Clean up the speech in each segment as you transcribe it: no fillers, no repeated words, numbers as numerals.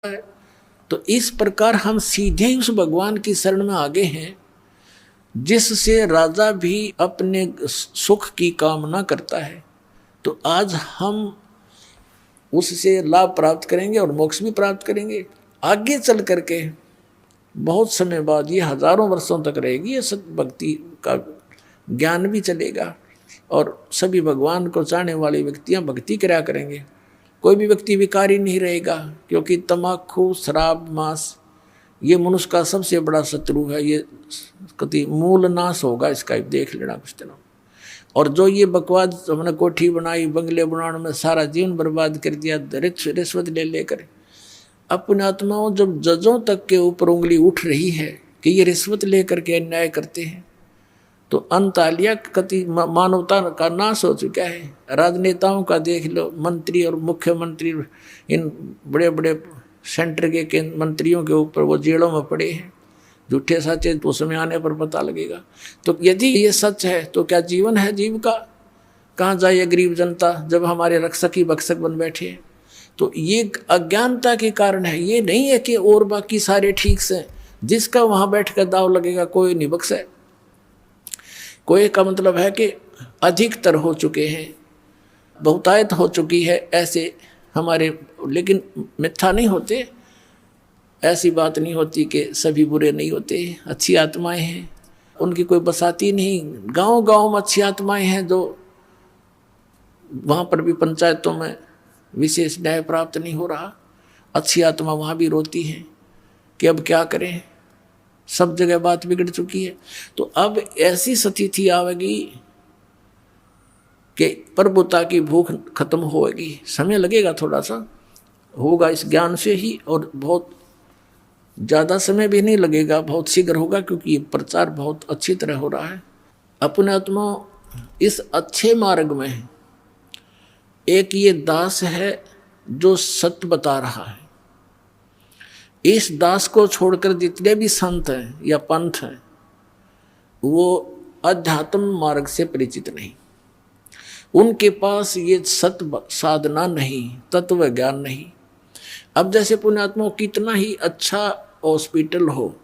है। तो इस प्रकार हम सीधे ही उस भगवान की शरण में आगे हैं जिससे राजा भी अपने सुख की कामना करता है। तो आज हम उससे लाभ प्राप्त करेंगे और मोक्ष भी प्राप्त करेंगे। आगे चल करके बहुत समय बाद, ये हजारों वर्षों तक रहेगी, ये सत भक्ति का ज्ञान भी चलेगा और सभी भगवान को चाहने वाले व्यक्तियां भक्ति करा करेंगे। कोई भी व्यक्ति विकारी नहीं रहेगा, क्योंकि तम्बाकू, शराब, मांस ये मनुष्य का सबसे बड़ा शत्रु है। ये कति मूल नाश होगा इसका, देख लेना कुछ दिनों। और जो ये बकवाद हमने कोठी बनाई, बंगले बनाने में सारा जीवन बर्बाद कर दिया रिश्वत ले लेकर, अपने आत्माओं जब जजों तक के ऊपर उंगली उठ रही है कि ये रिश्वत लेकर के अन्याय करते हैं, तो अंतालिया कति मानवता का नाश हो चुका है। राजनेताओं का देख लो, मंत्री और मुख्यमंत्री इन बड़े बड़े सेंटर के मंत्रियों के ऊपर वो जेलों में पड़े हैं। झूठे सच्चे तो समय आने पर पता लगेगा। तो यदि ये सच है तो क्या जीवन है जीव का? कहाँ जाए गरीब जनता जब हमारे रक्षक ही भक्षक बन बैठे हैं? तो ये अज्ञानता के कारण है। ये नहीं है कि और बाकी सारे ठीक से, जिसका वहाँ बैठ कर दाव लगेगा कोई नहीं बख्शे। कोई का मतलब है कि अधिकतर हो चुके हैं, बहुतायत हो चुकी है ऐसे हमारे, लेकिन मिथ्या नहीं होते। ऐसी बात नहीं होती कि सभी बुरे नहीं होते, अच्छी आत्माएं हैं, उनकी कोई बसाती नहीं। गांव गांव में अच्छी आत्माएं हैं जो वहाँ पर भी पंचायतों में विशेष न्याय प्राप्त नहीं हो रहा। अच्छी आत्मा वहाँ भी रोती है कि अब क्या करें, सब जगह बात बिगड़ चुकी है। तो अब ऐसी स्थिति आवेगी कि प्रभुता की भूख खत्म होगी। समय लगेगा, थोड़ा सा होगा इस ज्ञान से ही, और बहुत ज़्यादा समय भी नहीं लगेगा, बहुत शीघ्र होगा, क्योंकि ये प्रचार बहुत अच्छी तरह हो रहा है। अपने आत्मा इस अच्छे मार्ग में है। एक ये दास है जो सत्य बता रहा है। इस दास को छोड़कर जितने भी संत हैं या पंथ हैं वो अध्यात्म मार्ग से परिचित नहीं, उनके पास ये सत्य साधना नहीं, तत्व ज्ञान नहीं। अब जैसे पुण्यात्मा कितना ही अच्छा हॉस्पिटल हो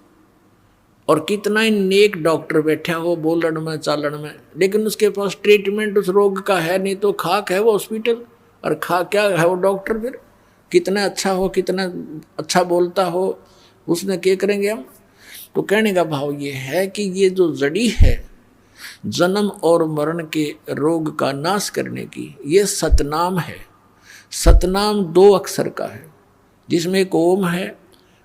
और कितना ही नेक डॉक्टर बैठा हो बोलन में चालन में, लेकिन उसके पास ट्रीटमेंट उस रोग का है नहीं, तो खाक है वो हॉस्पिटल और खा क्या है वो डॉक्टर। फिर कितना अच्छा हो, कितना अच्छा बोलता हो, उसने क्या करेंगे हम? तो कहने का भाव ये है कि ये जो जड़ी है जन्म और मरण के रोग का नाश करने की, ये सतनाम है। सतनाम 2 अक्षर का है, जिसमें एक ओम है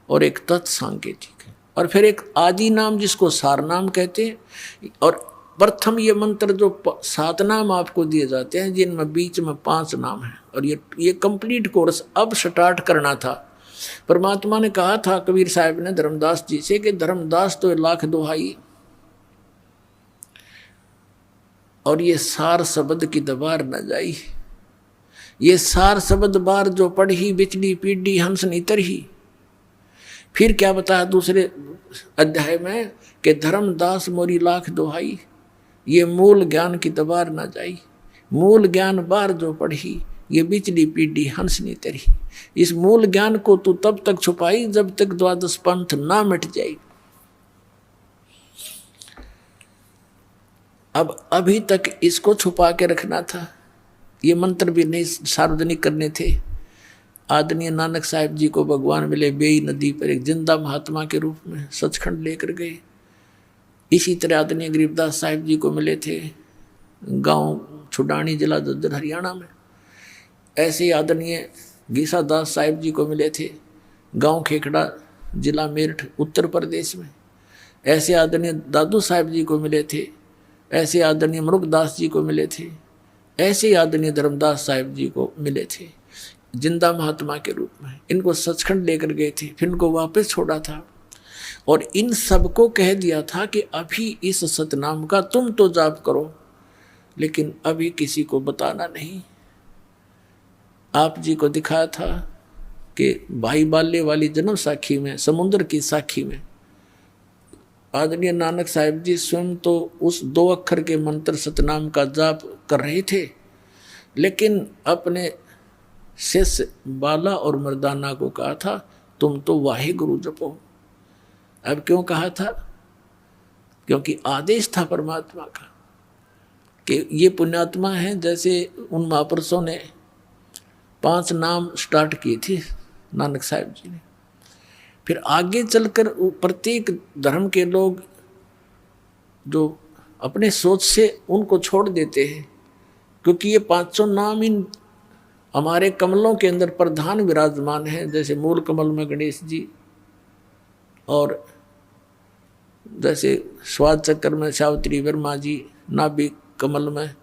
और एक तत्सांकेतिक है, और फिर एक आदि नाम जिसको सारनाम कहते हैं। और प्रथम ये मंत्र जो 7 नाम आपको दिए जाते हैं, जिनमें बीच में 5 नाम हैं, और ये कंप्लीट कोर्स अब स्टार्ट करना था। परमात्मा ने कहा था कबीर साहब ने धर्मदास जी से कि धर्मदास तो 1,00,000 दोहाई और ये सार शब्द की दबार न जाई। ये सार शब्द बार जो पढ़ी बिचली पीढ़ी हंस नीतर ही। फिर क्या बताया दूसरे अध्याय में कि धर्मदास मोरी 1,00,000 दोहाई, ये मूल ज्ञान की दबार न जाई। मूल ज्ञान बार जो पढ़ी ये बिचली पीढ़ी हंस नीतर ही। इस मूल ज्ञान को तू तब तक छुपाई जब तक 12 पंथ ना मिट जाए। अब अभी तक इसको छुपा के रखना था, ये मंत्र भी नहीं सार्वजनिक करने थे। आदरणीय नानक साहिब जी को भगवान मिले बेई नदी पर एक जिंदा महात्मा के रूप में, सचखंड लेकर गए। इसी तरह आदरणीय गरीबदास साहिब जी को मिले थे गांव छुडानी जिला जज्जर हरियाणा में। ऐसे ही आदरणीय गीसा दास साहिब जी को मिले थे गांव खेखड़ा जिला मेरठ उत्तर प्रदेश में। ऐसे आदरणीय दादू साहिब जी को मिले थे। ऐसे आदरणीय मरुगदास जी को मिले थे। ऐसे आदरणीय धर्मदास साहिब जी को मिले थे जिंदा महात्मा के रूप में। इनको सचखंड लेकर गए थे, फिर इनको वापस छोड़ा था और इन सबको कह दिया था कि अभी इस सतनाम का तुम तो जाप करो, लेकिन अभी किसी को बताना नहीं। आप जी को दिखाया था कि भाई बाल्य वाली जन्म साखी में, समुद्र की साखी में आदरणीय नानक साहिब जी स्वयं तो उस 2 अक्षर के मंत्र सतनाम का जाप कर रहे थे, लेकिन अपने शिष्य बाला और मर्दाना को कहा था तुम तो वाहिगुरु जपो। अब क्यों कहा था? क्योंकि आदेश था परमात्मा का कि ये पुण्यात्मा है। जैसे उन महापुरुषों ने 5 नाम स्टार्ट किए थे नानक साहब जी ने, फिर आगे चलकर प्रत्येक धर्म के लोग जो अपने सोच से उनको छोड़ देते हैं, क्योंकि ये 500 नाम इन हमारे कमलों के अंदर प्रधान विराजमान हैं। जैसे मूल कमल में गणेश जी, और जैसे स्वाद चक्र में सावित्री वर्मा जी, नाभि कमल में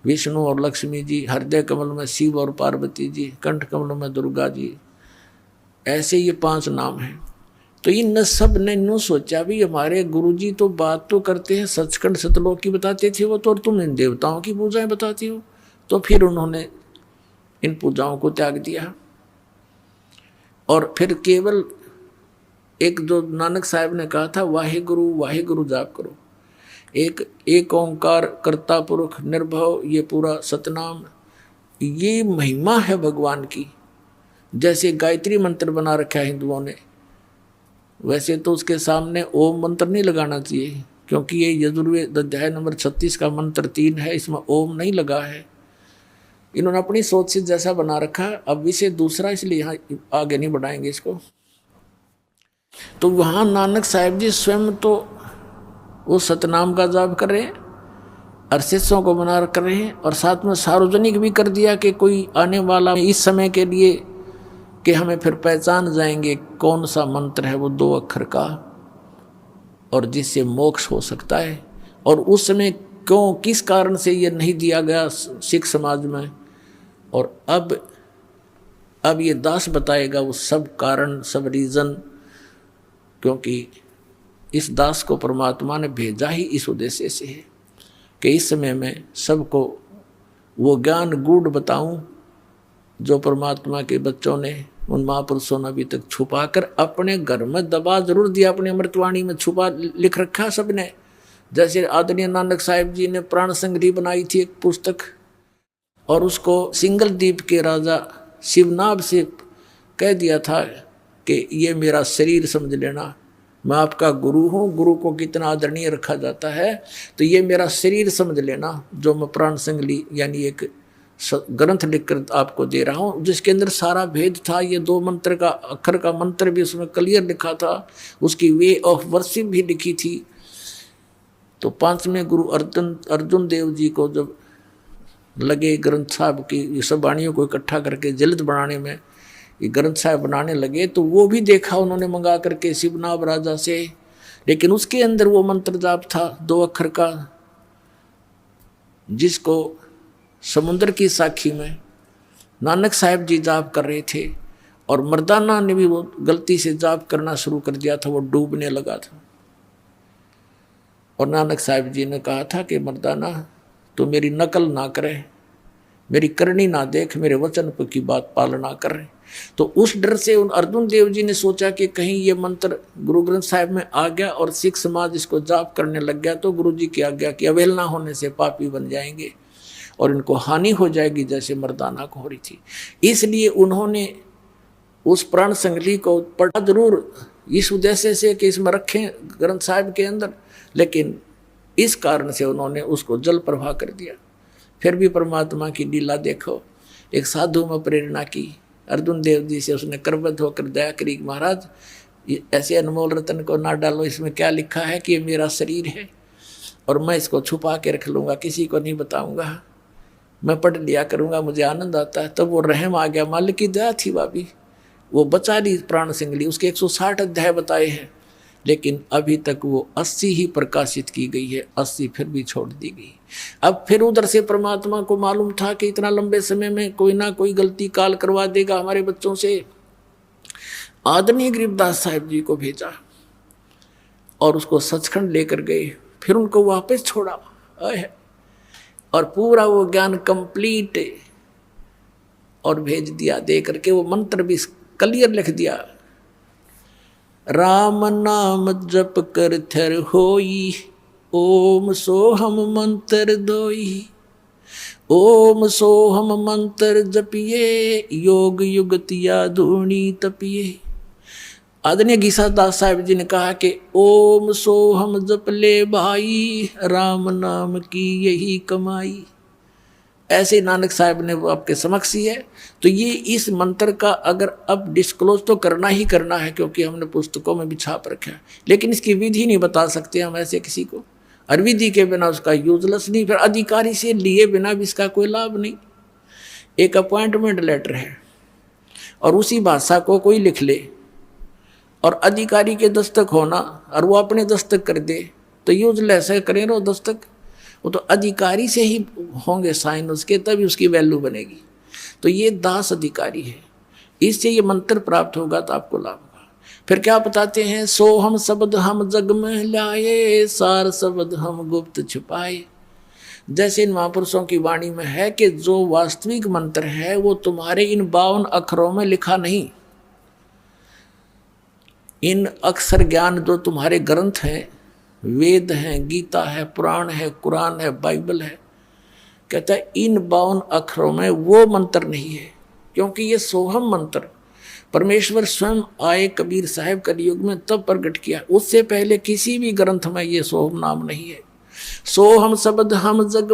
विष्णु और लक्ष्मी जी, हृदय कमल में शिव और पार्वती जी, कंठ कमल में दुर्गा जी, ऐसे ये 5 नाम हैं। तो इन सब ने यूँ सोचा भी हमारे गुरुजी तो बात तो करते हैं सचखंड सतलोक की बताते थे वो तो, और तुम इन देवताओं की पूजाएं बताती हो। तो फिर उन्होंने इन पूजाओं को त्याग दिया और फिर केवल एक जो नानक साहब ने कहा था वाहिगुरु वाहिगुरु जाप करो, एक ओंकार कर्ता पुरुष निर्भव, ये पूरा सतनाम, ये महिमा है भगवान की। जैसे गायत्री मंत्र बना रखा है हिंदुओं ने, वैसे तो उसके सामने ओम मंत्र नहीं लगाना चाहिए, क्योंकि ये यजुर्वेद अध्याय नंबर 36 का मंत्र 3 है, इसमें ओम नहीं लगा है। इन्होंने अपनी सोच से जैसा बना रखा, अब विषय दूसरा, इसलिए यहाँ आगे नहीं बढ़ाएंगे इसको। तो वहाँ नानक साहब जी स्वयं तो वो सतनाम का जाप कर रहे हैं और शिष्यों को बना कर रहे हैं, और साथ में सार्वजनिक भी कर दिया कि कोई आने वाला इस समय के लिए कि हमें फिर पहचान जाएंगे कौन सा मंत्र है वो 2 अक्षर का और जिससे मोक्ष हो सकता है। और उस समय क्यों किस कारण से ये नहीं दिया गया सिख समाज में, और अब ये दास बताएगा वो सब कारण, सब रीज़न, क्योंकि इस दास को परमात्मा ने भेजा ही इस उद्देश्य से है कि इस समय में सबको वो ज्ञान गूढ़ बताऊं जो परमात्मा के बच्चों ने, उन महापुरुषों ने अभी तक छुपा कर अपने घर में दबा जरूर दिया, अपनी अमृतवाणी में छुपा लिख रखा सबने। जैसे आदरणीय नानक साहिब जी ने प्राण संग्रही बनाई थी एक पुस्तक, और उसको सिंगल द्वीप के राजा शिवनाभ से कह दिया था कि ये मेरा शरीर समझ लेना, मैं आपका गुरु हूँ। गुरु को कितना आदरणीय रखा जाता है, तो ये मेरा शरीर समझ लेना जो मैं प्राण संग्रही यानी एक ग्रंथ लिखकर आपको दे रहा हूँ, जिसके अंदर सारा भेद था। ये 2 मंत्र का अक्षर का मंत्र भी उसमें क्लियर लिखा था, उसकी वे ऑफ वर्शिप भी लिखी थी। तो 5वें गुरु अर्जुन देव जी को जब लगे ग्रंथ साहब की ये सब वाणियों को इकट्ठा करके जल्द बनाने में, ये ग्रंथ साहब बनाने लगे, तो वो भी देखा उन्होंने मंगा करके शिवनाभ राजा से, लेकिन उसके अंदर वो मंत्र जाप था 2 अक्षर का, जिसको समुद्र की साखी में नानक साहब जी जाप कर रहे थे, और मर्दाना ने भी वो गलती से जाप करना शुरू कर दिया था, वो डूबने लगा था। और नानक साहब जी ने कहा था कि मर्दाना तो मेरी नकल ना करे, मेरी करनी ना देख, मेरे वचन की बात पालना करे। तो उस डर से उन अर्जुन देव जी ने सोचा कि कहीं ये मंत्र गुरु ग्रंथ साहिब में आ गया और सिख समाज इसको जाप करने लग गया तो गुरु जी की आज्ञा की अवहेलना होने से पापी बन जाएंगे और इनको हानि हो जाएगी, जैसे मर्दाना को हो रही थी। इसलिए उन्होंने उस प्राण संग्रही को पढ़ा जरूर इस उद्देश्य से कि इसमें रखें ग्रंथ साहिब के अंदर, लेकिन इस कारण से उन्होंने उसको जल प्रवाह कर दिया। फिर भी परमात्मा की लीला देखो, एक साधु में प्रेरणा की, अर्जुन देव जी से उसने करबद्ध होकर दया करी, महाराज ऐसे अनमोल रतन को ना डालो, इसमें क्या लिखा है कि ये मेरा शरीर है और मैं इसको छुपा के रख लूँगा, किसी को नहीं बताऊँगा, मैं पढ़ लिया करूँगा, मुझे आनंद आता है। तब वो रहम आ गया, मालिक की दया थी भाभी, वो बचा ली प्राण संग्रही। उसके 160 अध्याय बताए हैं, लेकिन अभी तक वो 80 ही प्रकाशित की गई है, 80 फिर भी छोड़ दी गई। अब फिर उधर से परमात्मा को मालूम था कि इतना लंबे समय में कोई ना कोई गलती काल करवा देगा हमारे बच्चों से। आदरणीय गरीबदास साहिब जी को भेजा और उसको सचखंड लेकर गए, फिर उनको वापस छोड़ा और पूरा वो ज्ञान कंप्लीट और भेज दिया, दे करके वो मंत्र भी क्लियर लिख दिया, राम नाम जप कर थर होई, ओम सोहम मंत्र दोई, ओम सोहम मंत्र जपिए, योग युगतिया धूणी तपिए, आदरणीय गीसादास साहिब जी ने कहा कि ओम सोहम जप ले भाई, राम नाम की यही कमाई। ऐसे नानक साहब ने वो आपके समक्ष ही है। तो ये इस मंत्र का अगर अब डिस्क्लोज तो करना ही करना है, क्योंकि हमने पुस्तकों में भी छाप रखा है, लेकिन इसकी विधि नहीं बता सकते हम ऐसे किसी को, और विधि के बिना उसका यूजलेस नहीं, फिर अधिकारी से लिए बिना भी इसका कोई लाभ नहीं। एक अपॉइंटमेंट लेटर है और उसी भाषा को कोई लिख ले और अधिकारी के दस्तक होना और वो अपने दस्तक कर दे तो यूजलेस है, करें रो दस्तक। वो तो अधिकारी से ही होंगे साइन उसके, तभी उसकी वैल्यू बनेगी। तो ये दास अधिकारी है, इससे ये मंत्र प्राप्त होगा तो आपको लाभ होगा। फिर क्या बताते हैं, सो हम शब्द हम जग में लाए, सार शब्द हम गुप्त छुपाए। जैसे इन महापुरुषों की वाणी में है कि जो वास्तविक मंत्र है वो तुम्हारे इन 52 अक्षरों में लिखा नहीं। इन अक्षर ज्ञान जो तुम्हारे ग्रंथ हैं, वेद हैं, गीता है, पुराण है, कुरान है, बाइबल है, कहता है इन 52 अक्षरों में वो मंत्र नहीं है, क्योंकि ये सोहम मंत्र परमेश्वर स्वयं आए कबीर साहब कलयुग में तब प्रकट किया। उससे पहले किसी भी ग्रंथ में ये सोहम नाम नहीं है। सोहम शब्द हम जग